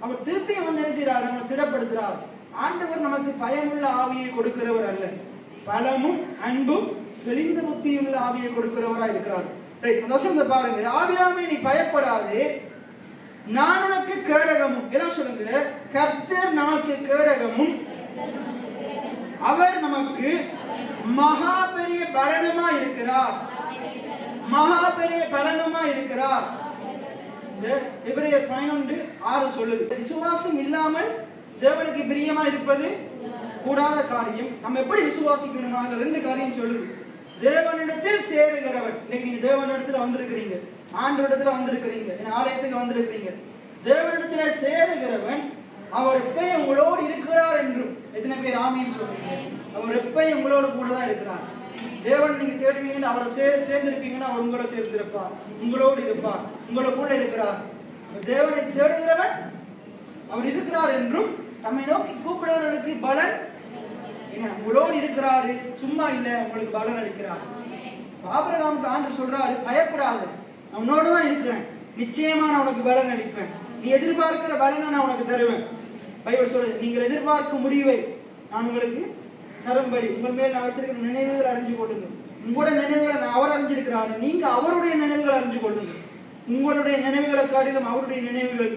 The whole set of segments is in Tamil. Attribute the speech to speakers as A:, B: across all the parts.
A: அவர் திருப்பியும் வந்து என்ன செய்யறாரு? நம்ம திடப்படுத்துறார். ஆண்டவர் நமக்கு பயமுள்ள ஆவியை கொடுக்கிறவர் அல்ல, பலமும் அன்பும் தெளிந்த புத்தியுள்ள ஆவியை கொடுக்கிறவரா இருக்கிறார். பாருங்க, ஆபிரகாமே நீ பயப்படாதே, நான் உனக்கு கேடகமும், எல்லாம் சொல்லுங்க, கர்த்தர் நமக்கு கேடகமும் அவர் நமக்கு மகா பெரிய பலனுமா இருக்கிறார். மகா பெரிய பலனுமா இருக்கிறார். எபிரேயர் 11:6 சொல்லுது, விசுவாசம் இல்லாமல் தேவனுக்கு பிரியமா இருப்பது கூடாத காரியம். நம்ம எப்படி விசுவாசிக்கணும்? அதுல 2 காரியம் சொல்லுது. தேவனிடத்தில் சேருகிறவன், இன்னைக்கு நீங்க தேவனிடத்துல வந்திருக்கிறீங்க, ஆண்டவரிடத்துல வந்திருக்கிறீங்க, ஆலயத்துக்கு வந்திருக்கிறீங்க. தேவனிடத்துல சேருகிறவன் அவர் எப்பயும் உங்களோடு இருக்கிறார் என்றும். எத்தனை பேர் ஆமீன் சொல்றீங்க? அவர் எப்பயும் உங்களோட கூட தான் இருக்கிறார். தேவன் நீங்க தேடுவீங்கன்னு அவரை சேர்ந்திருப்பீங்கன்னா அவர் உங்களை சேர்ந்திருப்பார், உங்களோடு இருப்பார், உங்களை கூட இருக்கிறார். தேவனை தேடுகிறவன் அவர் இருக்கிறார் என்றும், நம்மை நோக்கி கூப்பிடுறவர்களுக்கு பலன் உங்களோடு இருக்கிறாரு, சும்மா இல்ல, உங்களுக்கு பலன் அளிக்கிறார். ஆபிரகாமுக்கு ஆண்டவர் சொல்றாரு, பயப்படாது, நான் உன்னோட தான் இருக்கிறேன், நிச்சயமா நான் உனக்கு பலன் அளிப்பேன், நீ எதிர்பார்க்கிற பலனை நான் உனக்கு தருவேன். பைபிள் சொல்றது, நீங்கள் எதிர்பார்க்கும் முடிவை நான் உங்களுக்கு தரும்படி உங்கள் மேல் நான் வைத்திருக்கிற நினைவுகள் அறிஞ்சு கொள்ளுங்க. உங்களோட நினைவுகளை அவர் அறிஞ்சிருக்கிறாரு, நீங்க அவருடைய நினைவுகளை அறிஞ்சு கொள்ளுங்க. உங்களுடைய நினைவுகளை காட்டிலும் அவருடைய நினைவுகள்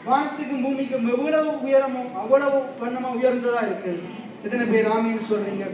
A: வானத்துக்கும் பூமிக்கும் எவ்வளவு உயரமோ அவ்வளவு வண்ணமா உயர்ந்ததா இருக்குது. எத்தனை பேர் ஆமீன் சொல்றீங்க?